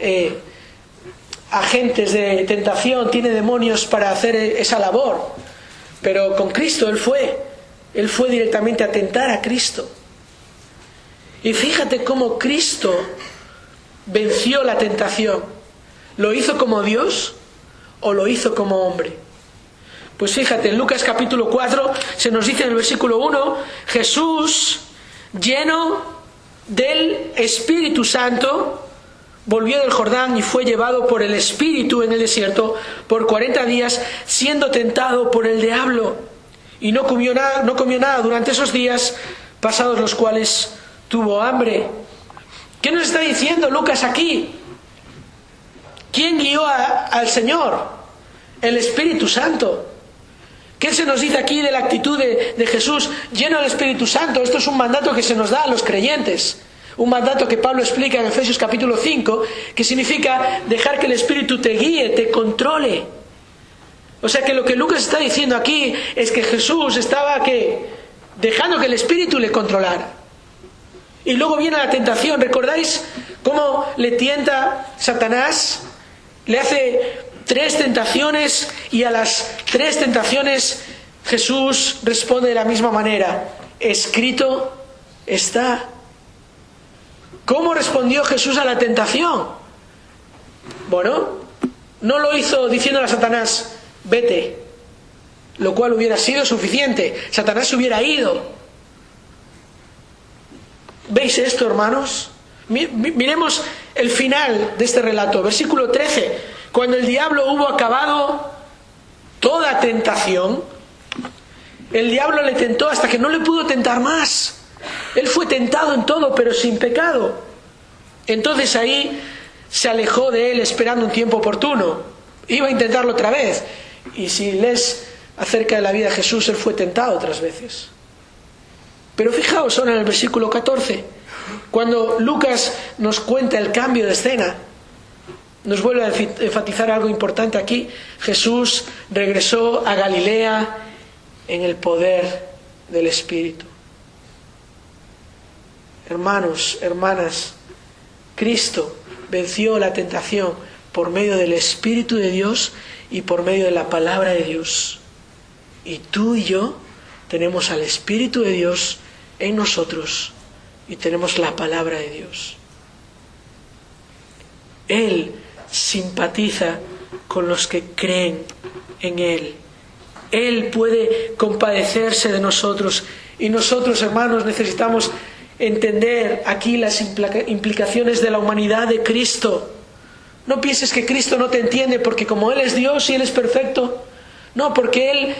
Speaker 1: agentes de tentación, tiene demonios para hacer esa labor. Pero con Cristo Él fue directamente a tentar a Cristo. Y fíjate cómo Cristo venció la tentación. ¿Lo hizo como Dios o lo hizo como hombre? Pues fíjate, en Lucas capítulo 4 se nos dice en el versículo 1, Jesús, lleno del Espíritu Santo, volvió del Jordán y fue llevado por el Espíritu en el desierto por 40 días, siendo tentado por el diablo. Y no comió nada durante esos días, pasados los cuales tuvo hambre. ¿Qué nos está diciendo Lucas aquí? ¿Quién guió al Señor? El Espíritu Santo. ¿Qué se nos dice aquí de la actitud de Jesús lleno del Espíritu Santo? Esto es un mandato que se nos da a los creyentes. Un mandato que Pablo explica en Efesios capítulo 5, que significa dejar que el Espíritu te guíe, te controle. O sea que lo que Lucas está diciendo aquí es que Jesús estaba dejando que el Espíritu le controlara. Y luego viene la tentación. ¿Recordáis cómo le tienta Satanás? Le hace 3 tentaciones y a las 3 tentaciones Jesús responde de la misma manera. Escrito está. ¿Cómo respondió Jesús a la tentación? Bueno, no lo hizo diciéndole a Satanás, vete, lo cual hubiera sido suficiente. Satanás se hubiera ido. ¿Veis esto, hermanos? Miremos el final de este relato, versículo 13. Cuando el diablo hubo acabado toda tentación, el diablo le tentó hasta que no le pudo tentar más. Él fue tentado en todo, pero sin pecado. Entonces ahí se alejó de él esperando un tiempo oportuno. Iba a intentarlo otra vez. Y si lees acerca de la vida de Jesús, él fue tentado otras veces. Pero fijaos ahora en el versículo 14, cuando Lucas nos cuenta el cambio de escena, nos vuelve a enfatizar algo importante aquí. Jesús regresó a Galilea en el poder del Espíritu. Hermanos, hermanas, Cristo venció la tentación por medio del Espíritu de Dios y por medio de la palabra de Dios. Y tú y yo tenemos al Espíritu de Dios en nosotros y tenemos la palabra de Dios. Él simpatiza con los que creen en Él. Él puede compadecerse de nosotros y nosotros, hermanos, necesitamos entender aquí las implicaciones de la humanidad de Cristo. No pienses que Cristo no te entiende porque como Él es Dios y Él es perfecto. No, porque Él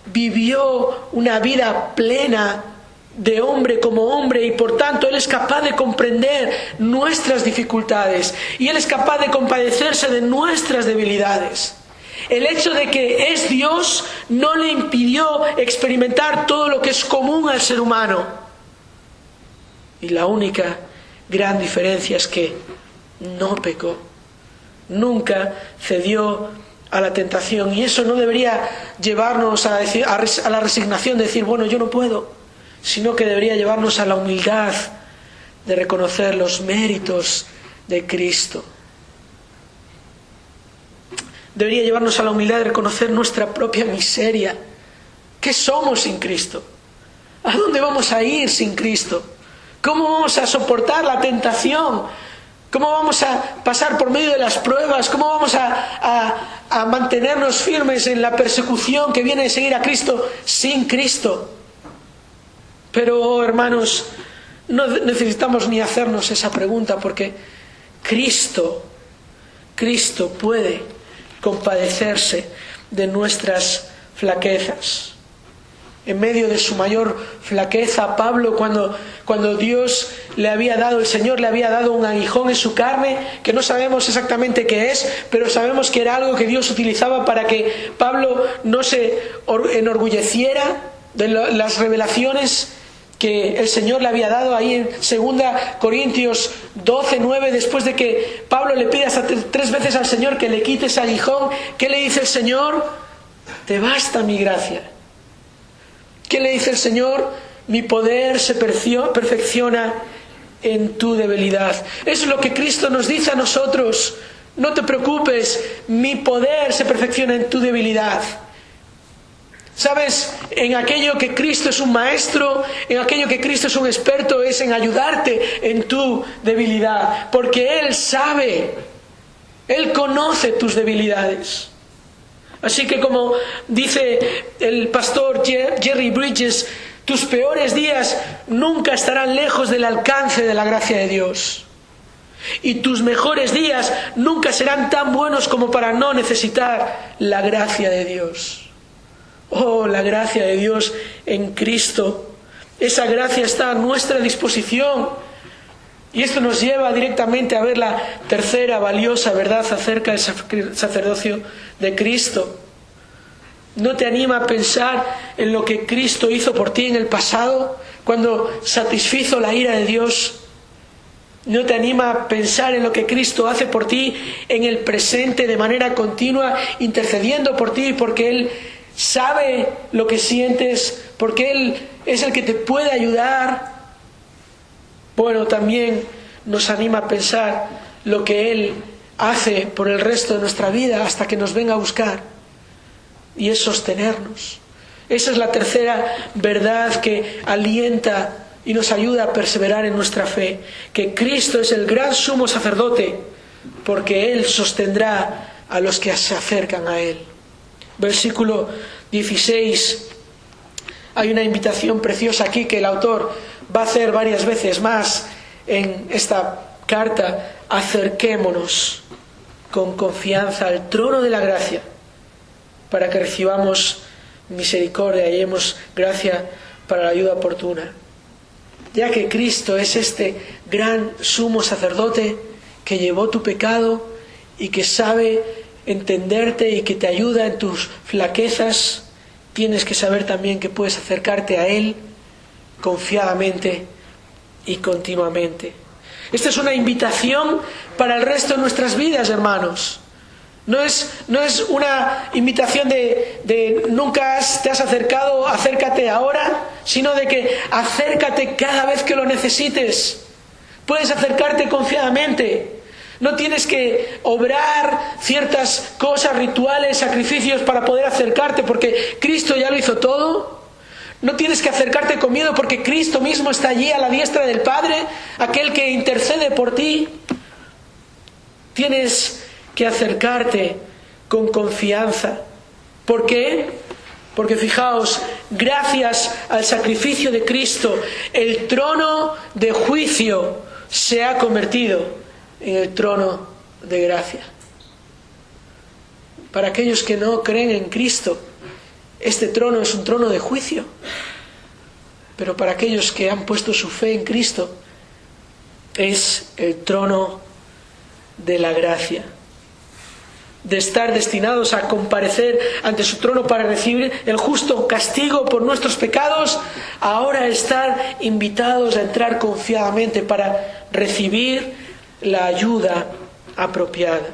Speaker 1: vivió una vida plena de hombre como hombre y por tanto Él es capaz de comprender nuestras dificultades y Él es capaz de compadecerse de nuestras debilidades. El hecho de que es Dios no le impidió experimentar todo lo que es común al ser humano. Y la única gran diferencia es que no pecó. Nunca cedió a la tentación. Y eso no debería llevarnos a la resignación de decir, bueno, yo no puedo. Sino que debería llevarnos a la humildad de reconocer los méritos de Cristo. Debería llevarnos a la humildad de reconocer nuestra propia miseria. ¿Qué somos sin Cristo? ¿A dónde vamos a ir sin Cristo? ¿Cómo vamos a soportar la tentación? ¿Cómo vamos a pasar por medio de las pruebas? ¿Cómo vamos a mantenernos firmes en la persecución que viene de seguir a Cristo sin Cristo? Pero, hermanos, no necesitamos ni hacernos esa pregunta porque Cristo puede compadecerse de nuestras flaquezas. En medio de su mayor flaqueza, Pablo, cuando Dios le había dado, el Señor le había dado un aguijón en su carne, que no sabemos exactamente qué es, pero sabemos que era algo que Dios utilizaba para que Pablo no se enorgulleciera de las revelaciones que el Señor le había dado. Ahí en 2 Corintios 12:9, después de que Pablo le pide hasta 3 veces al Señor que le quite ese aguijón, ¿qué le dice el Señor? Te basta mi gracia. ¿Qué le dice el Señor? Mi poder se perfecciona en tu debilidad. Eso es lo que Cristo nos dice a nosotros. No te preocupes, mi poder se perfecciona en tu debilidad. ¿Sabes? En aquello que Cristo es un maestro, en aquello que Cristo es un experto, es en ayudarte en tu debilidad. Porque Él sabe, Él conoce tus debilidades. Así que como dice el pastor Jerry Bridges, tus peores días nunca estarán lejos del alcance de la gracia de Dios. Y tus mejores días nunca serán tan buenos como para no necesitar la gracia de Dios. Oh, la gracia de Dios en Cristo. Esa gracia está a nuestra disposición. Y esto nos lleva directamente a ver la tercera valiosa verdad acerca del sacerdocio de Cristo. ¿No te anima a pensar en lo que Cristo hizo por ti en el pasado, cuando satisfizo la ira de Dios? ¿No te anima a pensar en lo que Cristo hace por ti en el presente de manera continua, intercediendo por ti, porque Él sabe lo que sientes, porque Él es el que te puede ayudar? Bueno, también nos anima a pensar lo que Él hace por el resto de nuestra vida hasta que nos venga a buscar, y es sostenernos. Esa es la tercera verdad que alienta y nos ayuda a perseverar en nuestra fe, que Cristo es el gran sumo sacerdote, porque Él sostendrá a los que se acercan a Él. Versículo 16. Hay una invitación preciosa aquí que el autor va a hacer varias veces más en esta carta, acerquémonos con confianza al trono de la gracia para que recibamos misericordia y hallemos gracia para la ayuda oportuna. Ya que Cristo es este gran sumo sacerdote que llevó tu pecado y que sabe entenderte y que te ayuda en tus flaquezas, tienes que saber también que puedes acercarte a Él confiadamente y continuamente. Esta es una invitación para el resto de nuestras vidas, hermanos. No es una invitación de nunca te has acercado, acércate ahora, sino de que acércate cada vez que lo necesites. Puedes acercarte confiadamente. No tienes que obrar ciertas cosas, rituales, sacrificios para poder acercarte, porque Cristo ya lo hizo todo. No tienes que acercarte con miedo, porque Cristo mismo está allí a la diestra del Padre, aquel que intercede por ti. Tienes que acercarte con confianza. ¿Por qué? Porque fijaos, gracias al sacrificio de Cristo, el trono de juicio se ha convertido en el trono de gracia. Para aquellos que no creen en Cristo, este trono es un trono de juicio. Pero para aquellos que han puesto su fe en Cristo, es el trono de la gracia. De estar destinados a comparecer ante su trono para recibir el justo castigo por nuestros pecados, ahora estar invitados a entrar confiadamente para recibir la ayuda apropiada.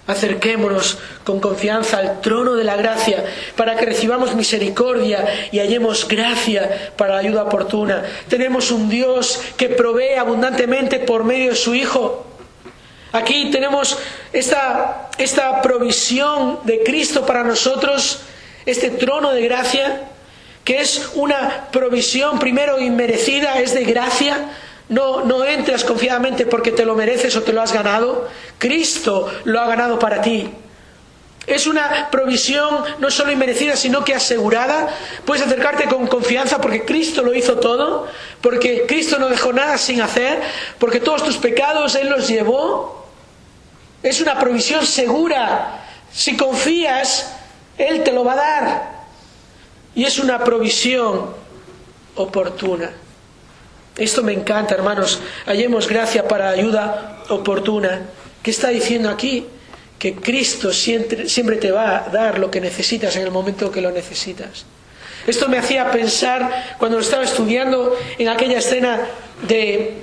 Speaker 1: Acerquémonos con confianza al trono de la gracia para que recibamos misericordia y hallemos gracia para la ayuda oportuna. Tenemos un Dios que provee abundantemente por medio de su Hijo. Aquí tenemos esta provisión de Cristo para nosotros, este trono de gracia, que es una provisión primero inmerecida, es de gracia. No entras confiadamente porque te lo mereces o te lo has ganado. Cristo lo ha ganado para ti. Es una provisión no solo inmerecida, sino que asegurada. Puedes acercarte con confianza porque Cristo lo hizo todo, porque Cristo no dejó nada sin hacer, porque todos tus pecados Él los llevó. Es una provisión segura. Si confías, Él te lo va a dar. Y es una provisión oportuna. Esto me encanta, hermanos. Hallemos gracia para ayuda oportuna. ¿Qué está diciendo aquí? Que Cristo siempre te va a dar lo que necesitas en el momento que lo necesitas. Esto me hacía pensar cuando lo estaba estudiando en aquella escena de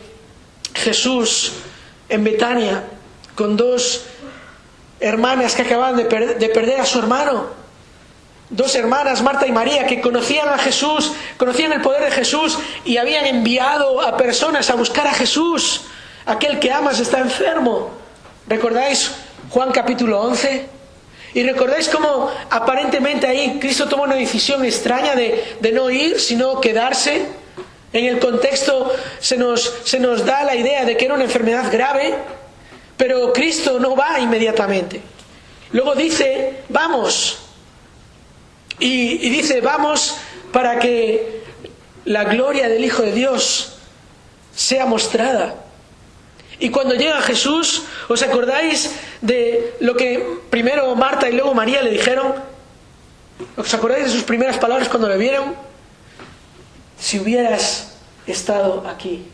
Speaker 1: Jesús en Betania con dos hermanas que acababan de perder a su hermano. Dos hermanas, Marta y María, que conocían a Jesús, conocían el poder de Jesús y habían enviado a personas a buscar a Jesús. Aquel que amas está enfermo. ¿Recordáis Juan capítulo 11? Y recordáis cómo aparentemente ahí Cristo toma una decisión extraña de no ir, sino quedarse. En el contexto se nos da la idea de que era una enfermedad grave, pero Cristo no va inmediatamente. Luego dice, vamos. Y dice, vamos para que la gloria del Hijo de Dios sea mostrada. Y cuando llega Jesús, ¿os acordáis de lo que primero Marta y luego María le dijeron? ¿Os acordáis de sus primeras palabras cuando le vieron? Si hubieras estado aquí.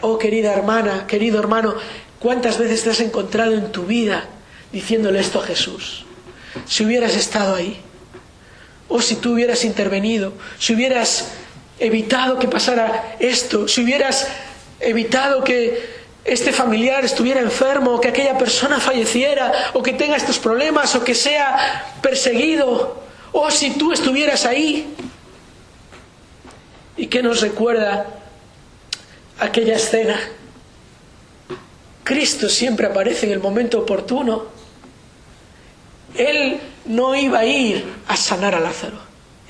Speaker 1: Oh querida hermana, querido hermano, ¿cuántas veces te has encontrado en tu vida diciéndole esto a Jesús? Si hubieras estado ahí, o si tú hubieras intervenido, si hubieras evitado que pasara esto, si hubieras evitado que este familiar estuviera enfermo, o que aquella persona falleciera, o que tenga estos problemas, o que sea perseguido, o si tú estuvieras ahí. ¿Y qué nos recuerda aquella escena? Cristo siempre aparece en el momento oportuno. Él no iba a ir a sanar a Lázaro,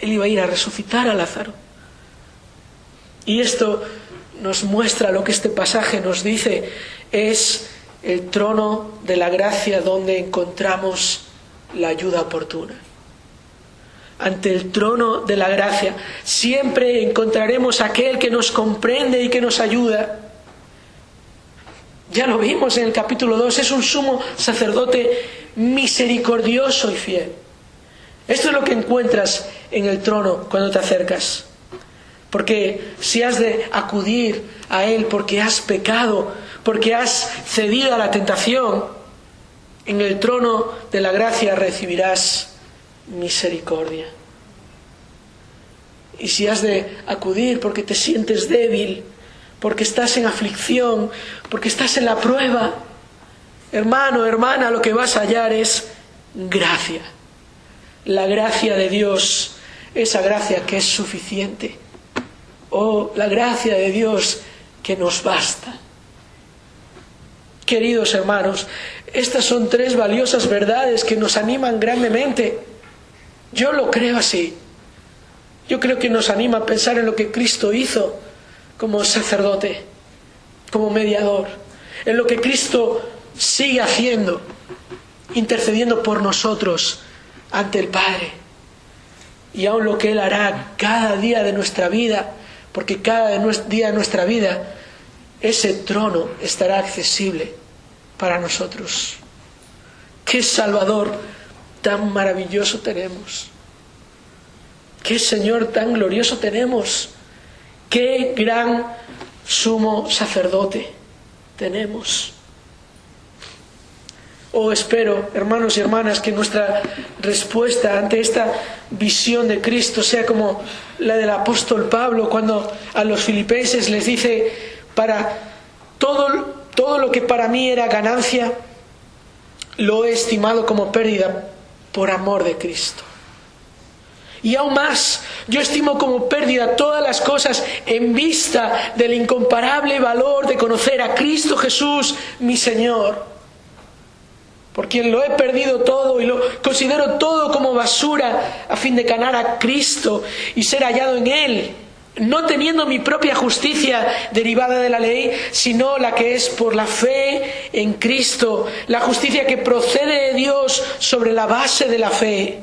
Speaker 1: Él iba a ir a resucitar a Lázaro. Y esto nos muestra lo que este pasaje nos dice, es el trono de la gracia donde encontramos la ayuda oportuna. ante el trono de la gracia. Siempre encontraremos a aquel que nos comprende y que nos ayuda. Ya lo vimos en el capítulo 2, es un sumo sacerdote misericordioso y fiel. Esto es lo que encuentras en el trono cuando te acercas. Porque si has de acudir a Él porque has pecado, porque has cedido a la tentación, en el trono de la gracia recibirás misericordia. Y si has de acudir porque te sientes débil, porque estás en aflicción, porque estás en la prueba, hermano, hermana, lo que vas a hallar es gracia. La gracia de Dios, esa gracia que es suficiente. Oh, la gracia de Dios que nos basta. Queridos hermanos, estas son 3 valiosas verdades que nos animan grandemente. Yo lo creo así. Yo creo que nos anima a pensar en lo que Cristo hizo como sacerdote, como mediador, en lo que Cristo sigue haciendo, intercediendo por nosotros ante el Padre, y aún lo que Él hará cada día de nuestra vida, porque cada día de nuestra vida ese trono estará accesible para nosotros. ¡Qué Salvador tan maravilloso tenemos! ¡Qué Señor tan glorioso tenemos! ¡Qué gran sumo sacerdote tenemos! Oh, espero, hermanos y hermanas, que nuestra respuesta ante esta visión de Cristo sea como la del apóstol Pablo cuando a los filipenses les dice: para todo lo que para mí era ganancia, lo he estimado como pérdida por amor de Cristo. Y aún más, yo estimo como pérdida todas las cosas en vista del incomparable valor de conocer a Cristo Jesús, mi Señor, por quien lo he perdido todo y lo considero todo como basura a fin de ganar a Cristo y ser hallado en Él, no teniendo mi propia justicia derivada de la ley, sino la que es por la fe en Cristo, la justicia que procede de Dios sobre la base de la fe.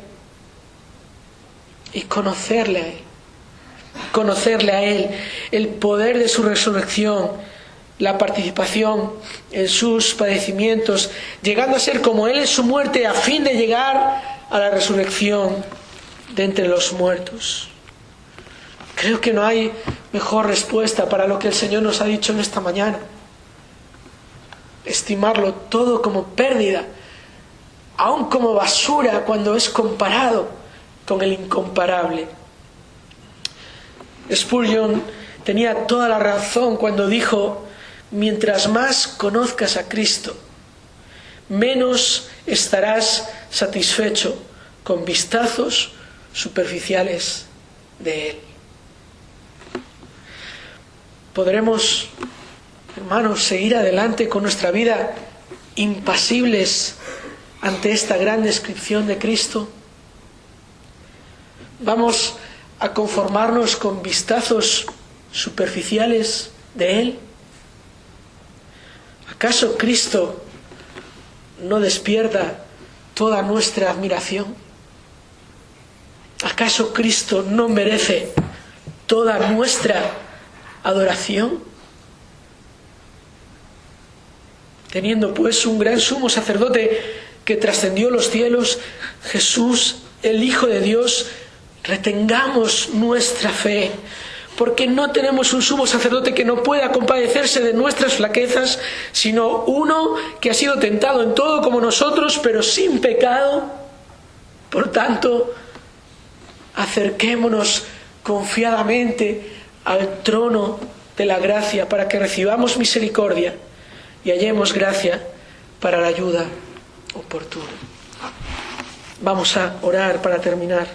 Speaker 1: Y conocerle a Él, el poder de su resurrección, la participación en sus padecimientos, llegando a ser como Él en su muerte, a fin de llegar a la resurrección de entre los muertos. Creo que no hay mejor respuesta para lo que el Señor nos ha dicho en esta mañana. Estimarlo todo como pérdida, aun como basura cuando es comparado con el incomparable. Spurgeon tenía toda la razón cuando dijo: mientras más conozcas a Cristo, menos estarás satisfecho con vistazos superficiales de Él. Podremos, hermanos, seguir adelante con nuestra vida impasibles ante esta gran descripción de Cristo. Vamos a conformarnos con vistazos superficiales de Él. ¿Acaso Cristo no despierta toda nuestra admiración? ¿Acaso Cristo no merece toda nuestra adoración? Teniendo pues un gran sumo sacerdote que trascendió los cielos, Jesús, el Hijo de Dios, retengamos nuestra fe, porque no tenemos un sumo sacerdote que no pueda compadecerse de nuestras flaquezas, sino uno que ha sido tentado en todo como nosotros, pero sin pecado. Por tanto, acerquémonos confiadamente al trono de la gracia para que recibamos misericordia y hallemos gracia para la ayuda oportuna. Vamos a orar para terminar.